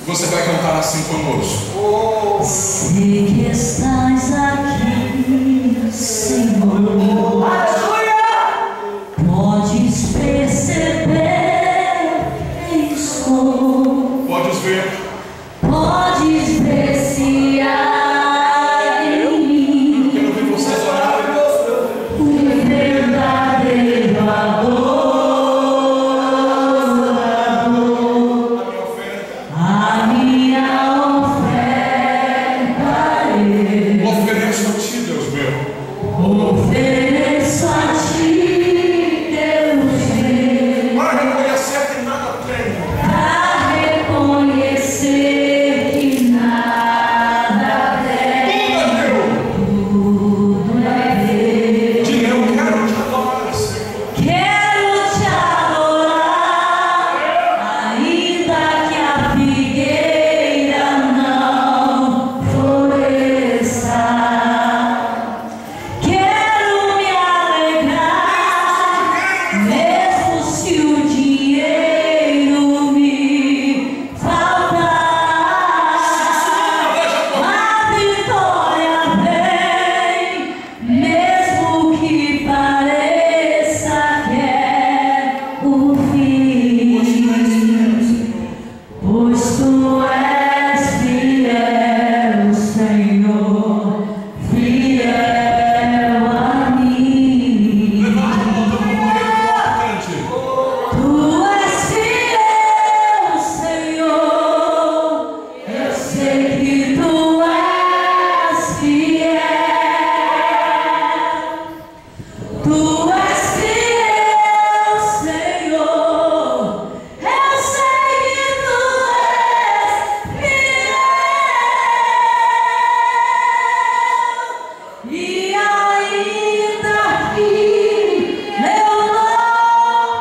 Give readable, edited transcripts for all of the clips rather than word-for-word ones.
Você vai cantar assim conosco. Sei que estás aqui, Senhor. Podes perceber quem sou. Podes ver. Podes ver se há em mim. Quero ver vocês orarem. O verdadeiro adorador. A minha oferta é. Ofereço a ti, Deus meu. Ofereço a ti, Deus meu. Para reconhecer que nada tenho. Para reconhecer que nada tenho. Tudo é Deus. Diga, eu quero te adorar, Senhor. Quero te adorar, ainda que a figueira não floresça. Quero me alegrar, mesmo se o dinheiro me faltar. A vitória vem, mesmo que pareça que é o fim. Pois tu és fiel, Senhor, fiel a mim. Levanta a mão, todo mundo cante. Tu és fiel, Senhor, eu sei que tu és fiel. Tu és fiel, Senhor, eu sei que tu és fiel. E ainda que eu não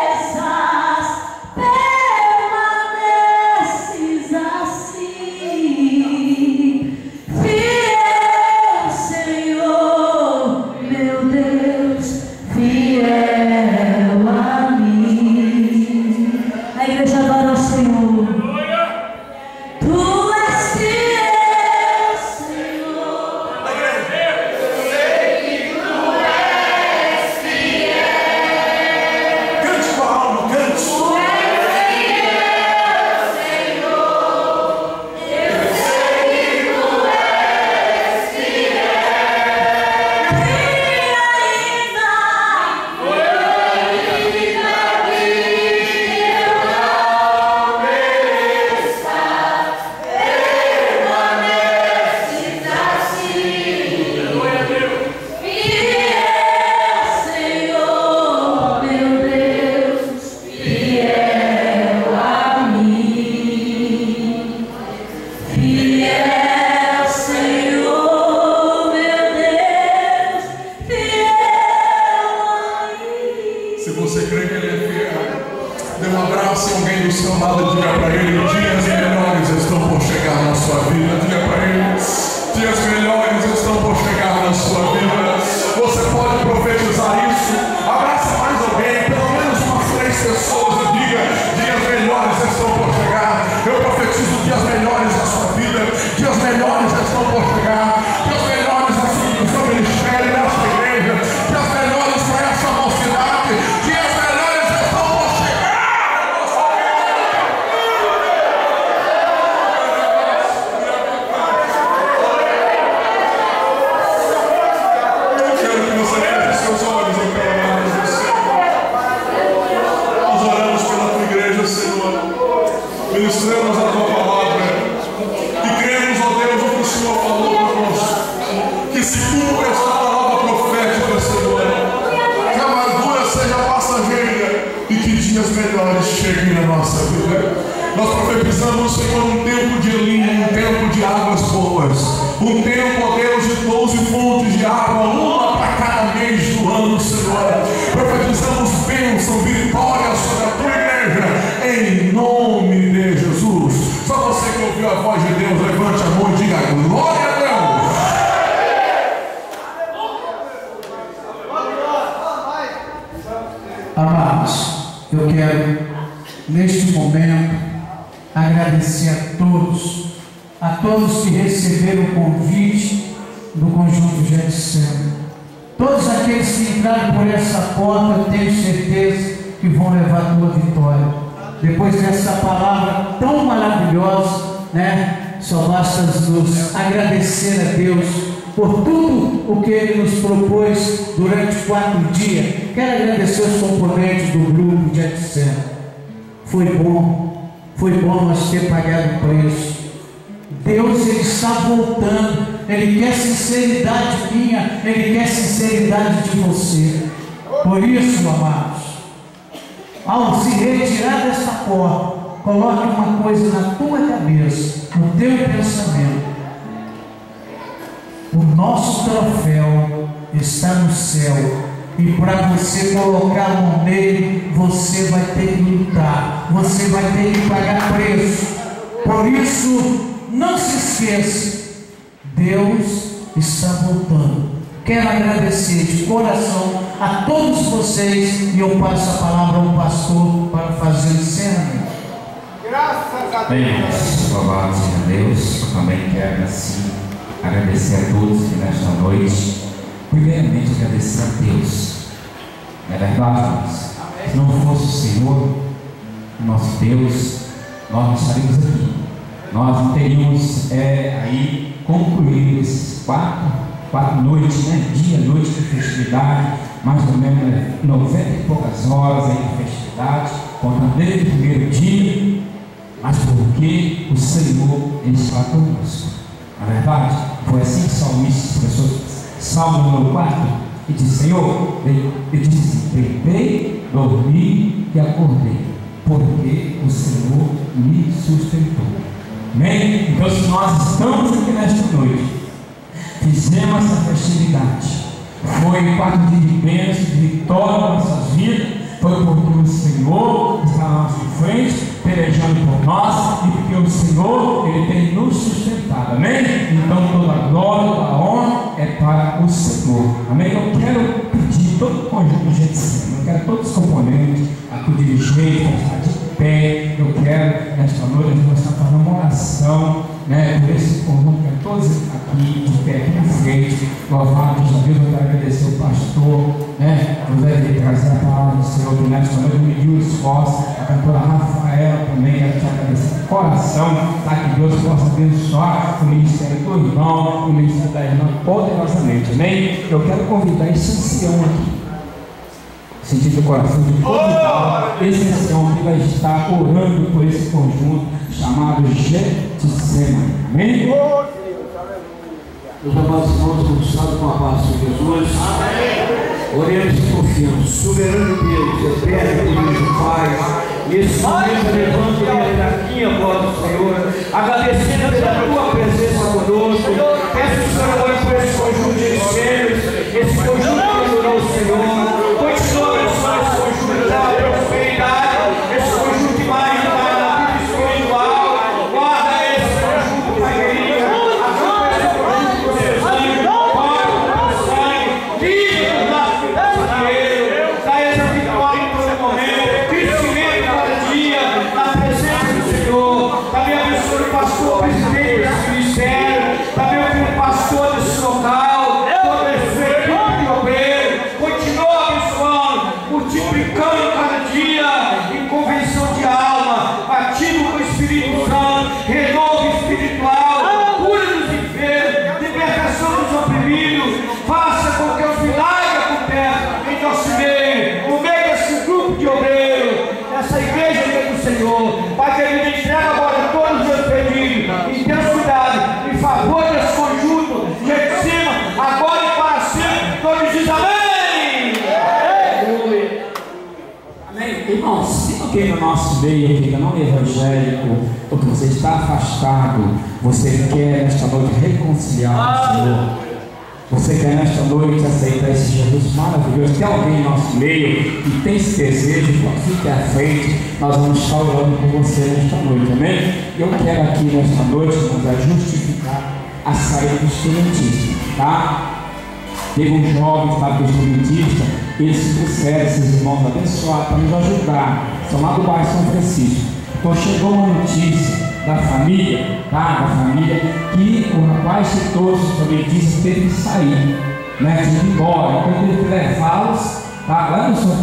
mereças, permaneces assim. Fiel, Senhor, meu Deus, fiel a mim. A igreja adora o Senhor. Tu és fiel, Senhor. Cante com a alma, cante. Se você crê que Ele é fiel, dê um abraço em alguém do seu lado e diga para ele: dias melhores estão por chegar na sua vida. Diga para ele: dias melhores estão por chegar na sua vida. Você pode profetizar isso. Abraça mais alguém, pelo menos umas 3 pessoas, e diga: dias melhores estão por chegar. Eu profetizo dias melhores na sua vida. Dias melhores estão por chegar. Dias melhores no seu ministério, nessa igreja. Dias melhores para essa mocidade. Dias melhores estão por chegar. Eu quero que você feche seus olhos, eu quero orar por você. Nós oramos pela tua igreja, Senhor. Ministramos a tua palavra. E cremos, ó Deus, o que o Senhor falou conosco. Que se cumpra esta palavra profética, Senhor. Que a amargura seja passageira e que dias melhores cheguem na nossa vida. Nós profetizamos, Senhor, um tempo de linha, um tempo de águas boas. Um tempo, ó Deus, de 12 fontes de água, uma para cada mês do ano, Senhor. Profetizamos bênção, vitória sobre a tua igreja, em nome de Jesus. Só você que ouviu a voz de Deus, levante a mão e diga: glória a Deus. Amados, eu quero neste momento agradecer a todos que receberam o convite do Conjunto Getsemane. Todos aqueles que entraram por essa porta, eu tenho certeza que vão levar a tua vitória. Depois dessa palavra tão maravilhosa, né? Só basta nos agradecer a Deus por tudo o que Ele nos propôs durante 4 dias. Quero agradecer os componentes do grupo Getsemane. Foi bom nós ter pagado o preço. Deus, Ele está voltando. Ele quer sinceridade minha, Ele quer sinceridade de você. Por isso, amados, ao se retirar dessa porta, coloque uma coisa na tua cabeça, no teu pensamento: o nosso troféu está no céu, e para você colocar a mão nele, você vai ter que lutar, você vai ter que pagar preço. Por isso, não se esqueça, Deus está voltando. Quero agradecer de coração a todos vocês, e eu passo a palavra ao pastor para fazer o encerramento. Graças a Deus. Louvado seja Deus. Eu também quero assim agradecer a todos que nesta noite, primeiramente agradecer a Deus. É verdade, irmãos? Se não fosse o Senhor, nosso Deus, nós não estaríamos aqui. Nós não teríamos aí concluído esses quatro noites, né? Dia, noite de festividade, mais ou menos 90 e poucas horas aí de festividade, contando desde o primeiro dia, mas porque o Senhor está conosco. Na verdade, foi assim que o salmista expressou, Salmo número 4, e disse: Senhor, ele disse: deitei, dormi e acordei, porque o Senhor me sustentou. Amém? Então, se nós estamos aqui nesta noite, fizemos essa festividade, foi 4 dias de bênção, de vitória para nossas vidas, foi porque o Senhor está na nossa frente, pelejando por nós, e porque o Senhor, Ele tem nos sustentado. Amém? Então toda a glória, toda a honra é para o Senhor. Amém? Eu quero pedir todo o conjunto de Getsemane, eu quero todos os componentes, aqui o dirigente, que está de pé. Eu quero, nesta noite, a gente vai estar fazendo uma oração, né, por esse conjunto, que é todos aqui de pé, aqui na frente. Louvado seja Deus. Eu quero agradecer o pastor, né, José, de trazer a palavra do Senhor do nesta noite, mediu o esforço, a cantora Rafaela também, quero te agradecer de coração, tá? Que Deus possa abençoar o ministério do irmão, o ministério da irmã poderosamente, amém? Eu quero convidar esse ancião aqui, sentido do coração, de convidar esse ancião que vai estar orando por esse conjunto chamado Getsemane, amém? Meus amados irmãos, conquistados com a paz de Jesus. Oremos e confiamos. Soberano Deus, eterno Deus, Pai, nesse momento levando minha hierarquia, voz do Senhor, agradecendo pela tua presença conosco. Peço que o Senhor agora por esse conjunto de ensinos, esse conjunto que adorou o Senhor. Continua abençoando esse conjunto da prosperidade, esse conjunto de mais na vida espiritual. Guarda esse conjunto, Pai querido. Pastor, presidente desse ministério, também o filho pastor desse local, toda essa equipe de obreiros, continua abençoando, multiplicando cada dia em convenção de alma, ativo com o Espírito Santo, renovo espiritual, cura dos enfermos, libertação dos oprimidos, faça com que os milagres aconteçam em nosso meio, no meio desse grupo de obreiros, nessa igreja do Senhor. Pai querido, entrega agora todos os meus pedidos, intensidade, em favor desse conjunto, Getsemane, agora e para sempre. Todos dizem amém. Amém. Irmãos, se alguém no nosso meio fica não evangélico, ou que você está afastado, você quer nesta noite reconciliar com o Senhor, você quer nesta noite aceitar esse Jesus maravilhoso, tem alguém em nosso meio que tem esse desejo, fique à frente, nós vamos estar orando por você nesta noite, amém? Eu quero aqui nesta noite nos justificar a saída do instrumentista, tá? Teve um jovem que estava com o instrumentista, eles trouxeram esses irmãos abençoados para nos ajudar, são lá do bairro São Francisco. Então chegou uma notícia da família, tá? Da família, que o rapaz que trouxe a notícia teve que sair, né? Teve que ir embora. Então teve que levá-los, tá? Lá no São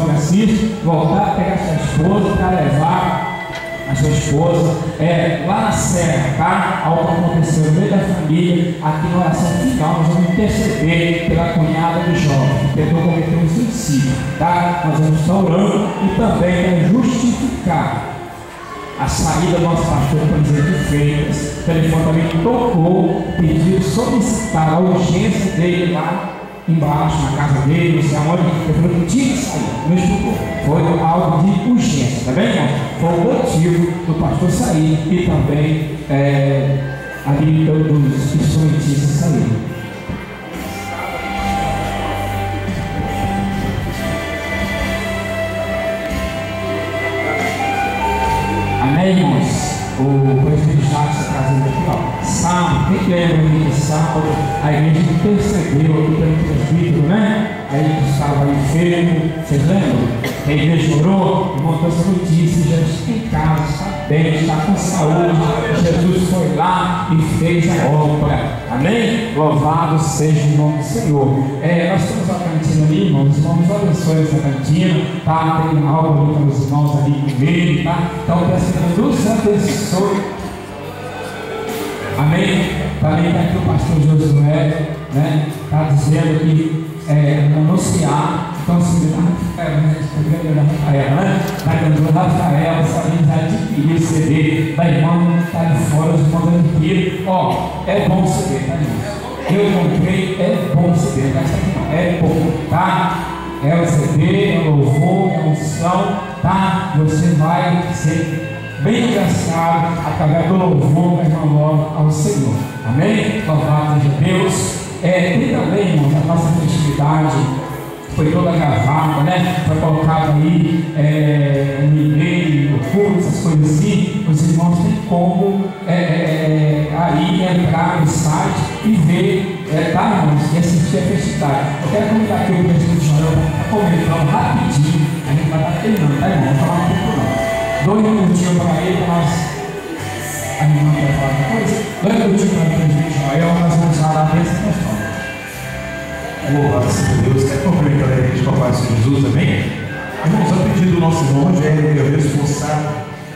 Francisco, voltar a pegar a sua esposa para levar a sua esposa, lá na serra, tá? Algo aconteceu no meio da família. Aqui na oração final nós vamos interceder pela cunhada do jovem que tentou cometer um suicídio, tá? Nós vamos estar orando e também justificar a saída do nosso pastor Presidente Freitas. O telefone também tocou, pediu solicitar a urgência dele lá embaixo, na casa dele, não sei aonde. Eu falei que tinha que sair, não explicou. Foi algo de urgência, tá bem, irmão? Foi o motivo do pastor sair e também ali dos instrumentistas saírem. Amém, irmãos? O presbítero Jacques está trazendo aqui, ó. Sábado, quem lembra que sábado a igreja intercedeu aqui pelo presbítero, né? Aí ele estava enfermo, vocês lembram? A igreja orou e montou essa notícia, já está em casa, está bem, está com saúde. Jesus foi lá e fez a obra. Amém? Louvado seja o nome do Senhor. Nós temos a cantina ali, irmãos. Os irmãos abençoem essa cantina, tá? Tem algo ali para os irmãos ali comerem, tá? Então, peço que Deus abençoe. Amém? Também está aqui o pastor Josué, né? Está dizendo que anunciar. Então, se Rafael, né? Está dando Rafael, sabendo já adquirir o CD da irmã que está de fora, os irmãos adquiriram. Ó, é bom o CD, tá, irmão? Eu comprei, é bom o CD, tá? É bom, tá? É o CD, é o louvor, é a unção, tá? Você vai ser bem engraçado através do louvor da irmã Laura ao Senhor. Amém? Louvado seja Deus. E também, irmãos, a nossa festividade foi toda gravada, né? Foi colocado aí no e-mail, no culto, essas coisas assim. Os irmãos têm como aí entrar no site e ver, tá, irmãos? E assistir a festividade. Eu quero convidar aqui o presidente Joel para comentando rapidinho. A gente vai estar terminando, tá, irmão? Não falar um pouco não. 2 minutinhos para ele, para nós. A irmã quer falar uma coisa? 2 minutinhos para o presidente Joel, nós vamos falar dessa questão. Louvado seja Deus. Quer cumprimentar a igreja com a paz de Jesus também? Irmãos, a pedido do nosso irmão Rogério, que é responsável,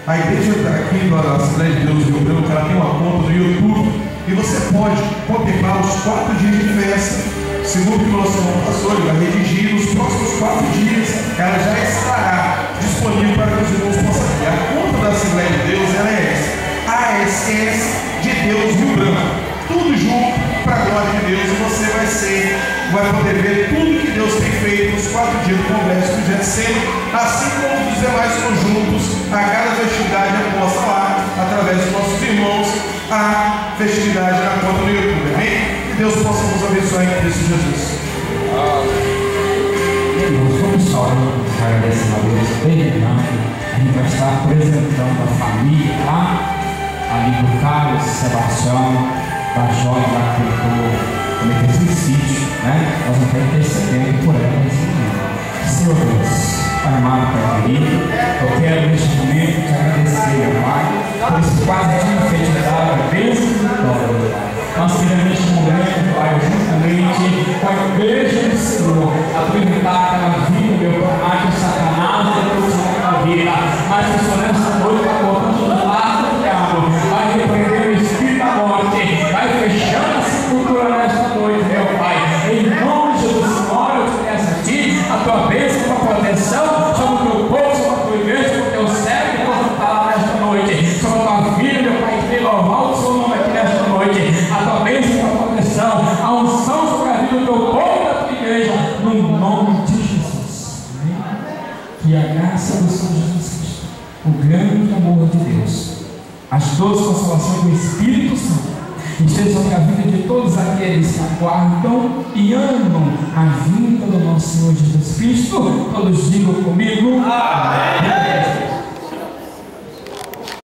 a igreja está aqui na Assembleia de Deus de Rio Branco, ela tem uma conta no YouTube e você pode contemplar os 4 dias de festa. Segundo o nosso irmão pastor, ele vai redigir nos próximos 4 dias, ela já estará disponível para que os irmãos possam ver. A conta da Assembleia de Deus ela é essa: ASS de Deus Rio Branco. Tudo junto para a glória de Deus, e você vai poder ver tudo que Deus tem feito nos 4 dias do Congresso do GETSEM, assim como os demais conjuntos. A cada festividade é posta lá, através dos nossos irmãos, a festividade na conta do YouTube. Amém? Que Deus possa nos abençoar em Cristo Jesus. Irmãos, vamos só agradecer a Deus terminando. A gente vai estar apresentando a família, tá? Ali do Carlos Sebastião, da jovem lá que tentou cometer suicídio, né? Nós não estamos intercedendo por ela nesse momento. Senhor Deus, Pai amado, Pai querido, eu quero neste momento te agradecer, meu Pai, por esse quase dia que te dá a bênção e vitória. Nós queremos neste momento, Pai, juntamente com a igreja do Senhor, aproveitar aquela vida, meu Pai, que o Satanás depois da vida, mas o Senhor nessa noite está colocando do lado do diabo, vai repreender o espírito da morte, vai fechando a sepultura nesta noite, meu Pai. Em nome de Jesus, Senhor, eu te peço a Ti a Tua bênção, a Tua proteção sobre o Teu povo, sobre a Tua igreja, sobre o Teu servo que possa estar lá nesta noite, sobre a Tua vida, meu Pai, que louvar o Seu nome aqui nesta noite, a Tua bênção, a Tua proteção, a unção sobre a vida do Teu povo e da Tua igreja, no nome de Jesus. Amém? Que a graça do Senhor Jesus Cristo, o grande amor de Deus, as doces consolações do Espírito Santo esteja sobre a vida de todos aqueles que aguardam e amam a vinda do nosso Senhor Jesus Cristo. Todos digam comigo. Amém.